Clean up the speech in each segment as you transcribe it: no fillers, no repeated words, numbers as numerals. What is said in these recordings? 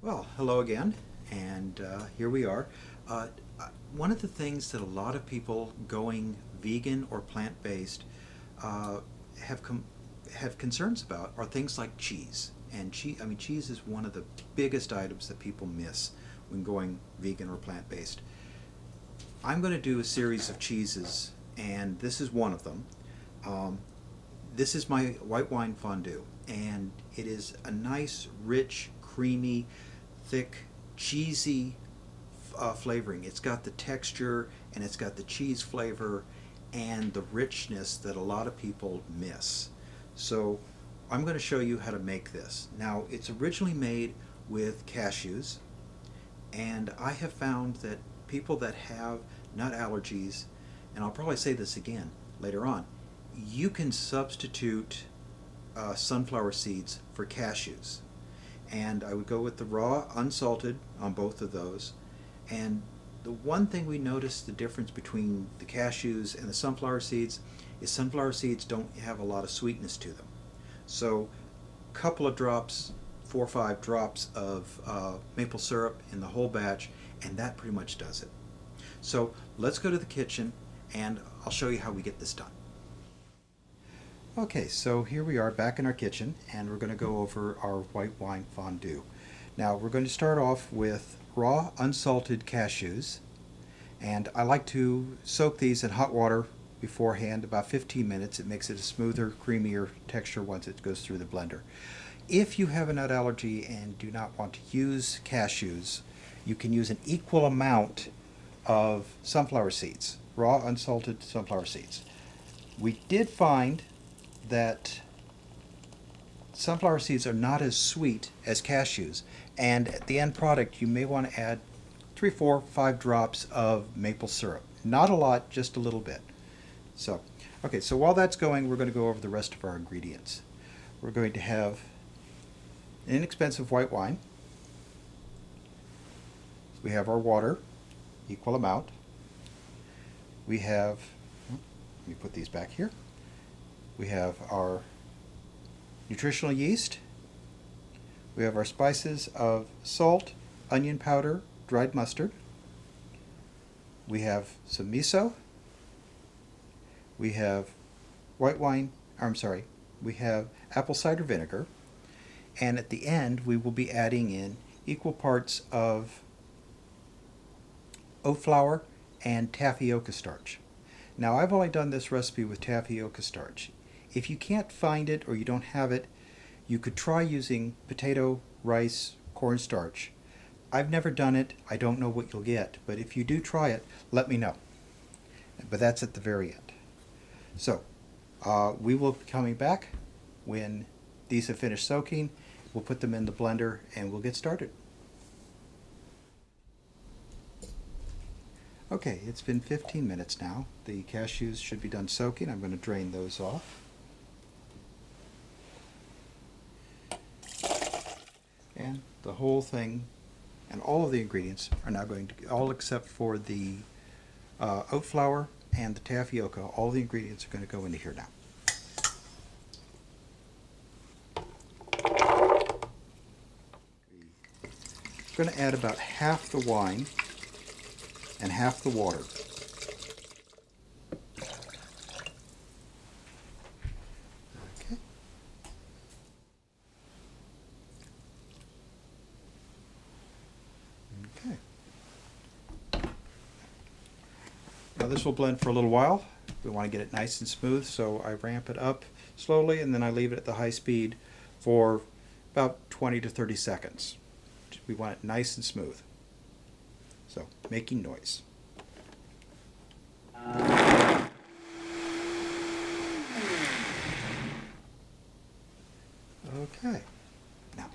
Well, hello again, and here we are. One of the things that a lot of people going vegan or plant-based uh, have have concerns about are things like cheese. And cheese is one of the biggest items that people miss when going vegan or plant-based. I'm going to do a series of cheeses, and this is one of them. Um, this is my white wine fondue, and it is a nice, rich, creamy, thick, cheesy flavoring. It's got the texture and it's got the cheese flavor and the richness that a lot of people miss. So I'm going to show you how to make this. Now, it's originally made with cashews, and I have found that people that have nut allergies, and I'll probably say this again later on, you can substitute sunflower seeds for cashews. And I would go with the raw, unsalted on both of those. And the one thing we noticed the difference between the cashews and the sunflower seeds is sunflower seeds don't have a lot of sweetness to them. So a couple of drops, 4 or 5 drops of maple syrup in the whole batch, and that pretty much does it. So let's go to the kitchen and I'll show you how we get this done. Okay, so here we are back in our kitchen, and we're going to go over our white wine fondue. Now we're going to start off with raw unsalted cashews, and I like to soak these in hot water beforehand, about 15 minutes. It makes it a smoother, creamier texture once it goes through the blender. If you have a nut allergy and do not want to use cashews, you can use an equal amount of sunflower seeds, raw unsalted sunflower seeds. We did find that sunflower seeds are not as sweet as cashews, and at the end product you may want to add 3, 4, 5 drops of maple syrup. Not a lot, just a little bit. So, okay, so while that's going, we're going to go over the rest of our ingredients. We're going to have an inexpensive white wine. We have our water, equal amount. We have, let me put these back here. We have our nutritional yeast. We have our spices of salt, onion powder, dried mustard. We have some miso. We have white wine, we have apple cider vinegar. And at the end, we will be adding in equal parts of oat flour and tapioca starch. Now, I've only done this recipe with tapioca starch. If you can't find it or you don't have it, you could try using potato, rice, cornstarch. I've never done it. I don't know what you'll get, but if you do try it, let me know. But that's at the very end. So, we will be coming back when these have finished soaking. We'll put them in the blender and we'll get started. Okay, it's been 15 minutes now. The cashews should be done soaking. I'm going to drain those off. And the whole thing and all of the ingredients are now going to, all except for the oat flour and the tapioca, all the ingredients are going to go into here now. I'm going to add about half the wine and half the water. Okay. Okay. Now this will blend for a little while. We want to get it nice and smooth, so I ramp it up slowly and then I leave it at the high speed for about 20 to 30 seconds. We want it nice and smooth. So, making noise. Okay. Now,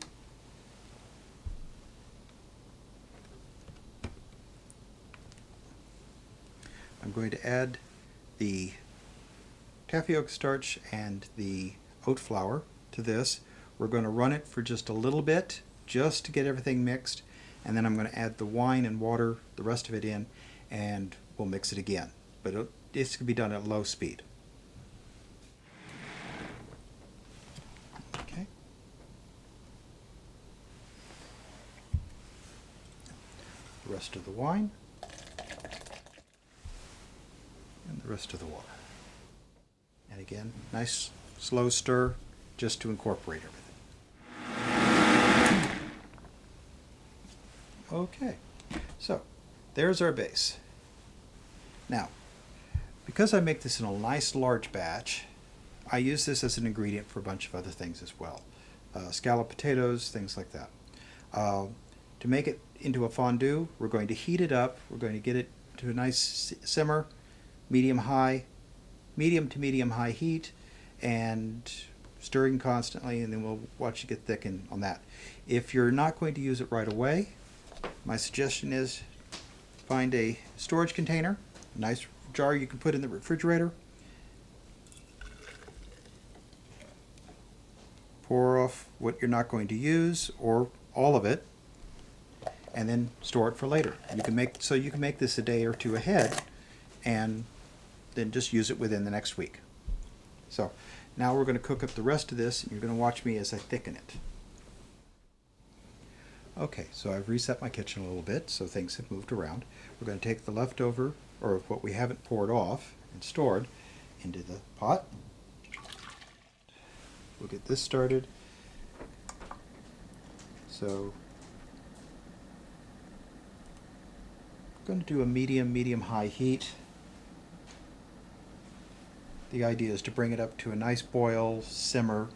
I'm going to add the tapioca starch and the oat flour to this. We're going to run it for just a little bit, just to get everything mixed, and then I'm going to add the wine and water, the rest of it in, and we'll mix it again. But this can be done at low speed. Okay. rest of the wine and the rest of the water. And again, nice slow stir just to incorporate everything. Okay, so there's our base. Now, because I make this in a nice large batch, I use this as an ingredient for a bunch of other things as well. Scalloped potatoes, things like that. To make it into a fondue, we're going to heat it up. We're going to get it to a nice simmer, medium to medium high heat, and stirring constantly, and then we'll watch it get thickened on that. If you're not going to use it right away, my suggestion is find a storage container, a nice jar you can put in the refrigerator. Pour off what you're not going to use, or all of it, and then store it for later. You can make this a day or two ahead, and then just use it within the next week. So now we're going to cook up the rest of this, and you're going to watch me as I thicken it. Okay, so I've reset my kitchen a little bit, so things have moved around. We're going to take the leftover, or what we haven't poured off and stored, into the pot. We'll get this started. So I'm going to do a medium-high heat. The idea is to bring it up to a nice boil, simmer,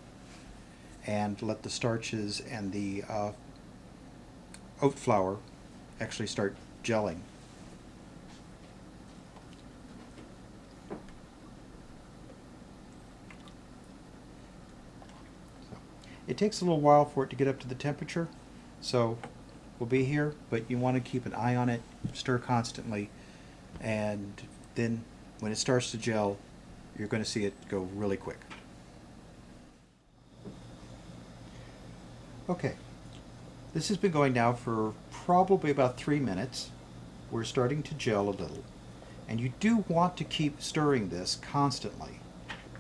and let the starches and the oat flour actually start gelling. It takes a little while for it to get up to the temperature, so we'll be here, but you want to keep an eye on it, stir constantly, and then when it starts to gel, you're going to see it go really quick. Okay, this has been going now for probably about 3 minutes. We're starting to gel a little, and you do want to keep stirring this constantly,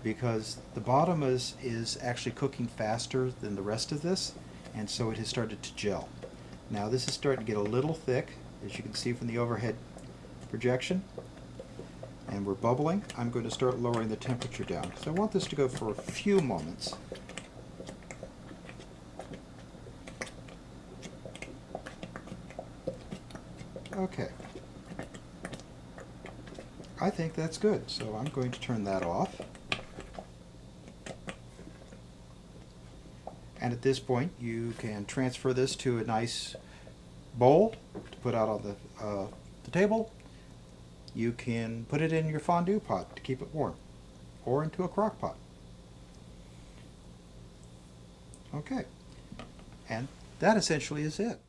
because the bottom is actually cooking faster than the rest of this, and so it has started to gel. Now this is starting to get a little thick, as you can see from the overhead projection, and we're bubbling. I'm going to start lowering the temperature down, because I want this to go for a few moments. Okay. I think that's good, so I'm going to turn that off. And at this point, you can transfer this to a nice bowl to put out on the table. You can put it in your fondue pot to keep it warm, or into a crock pot. Okay, and that essentially is it.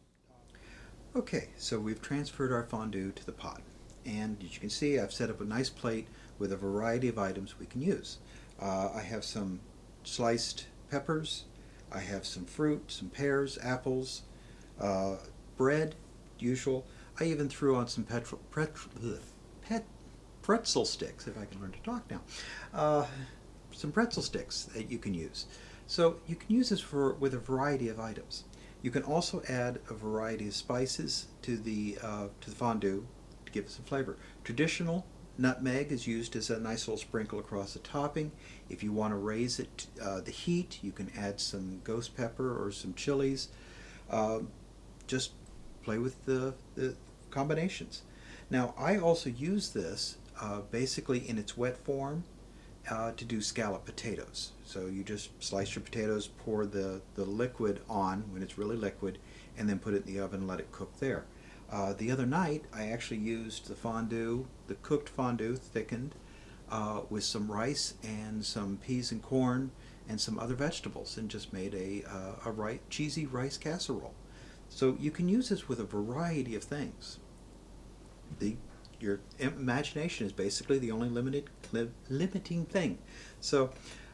Okay, so we've transferred our fondue to the pot, and as you can see, I've set up a nice plate with a variety of items we can use. I have some sliced peppers, I have some fruit, some pears, apples, bread, usual. I even threw on some pretzel sticks, if I can learn to talk now. Some pretzel sticks that you can use. So you can use this with a variety of items. You can also add a variety of spices to the fondue to give it some flavor. Traditional nutmeg is used as a nice little sprinkle across the topping. If you want to raise it, the heat, you can add some ghost pepper or some chilies. Just play with the combinations. Now, I also use this basically in its wet form to do scalloped potatoes. So you just slice your potatoes, pour the liquid on when it's really liquid, and then put it in the oven and let it cook there. The other night, I actually used the fondue, the cooked fondue, thickened, with some rice and some peas and corn and some other vegetables, and just made a cheesy rice casserole. So you can use this with a variety of things. Your imagination is basically the only limiting thing. So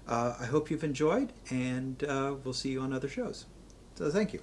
I hope you've enjoyed, and we'll see you on other shows. So thank you.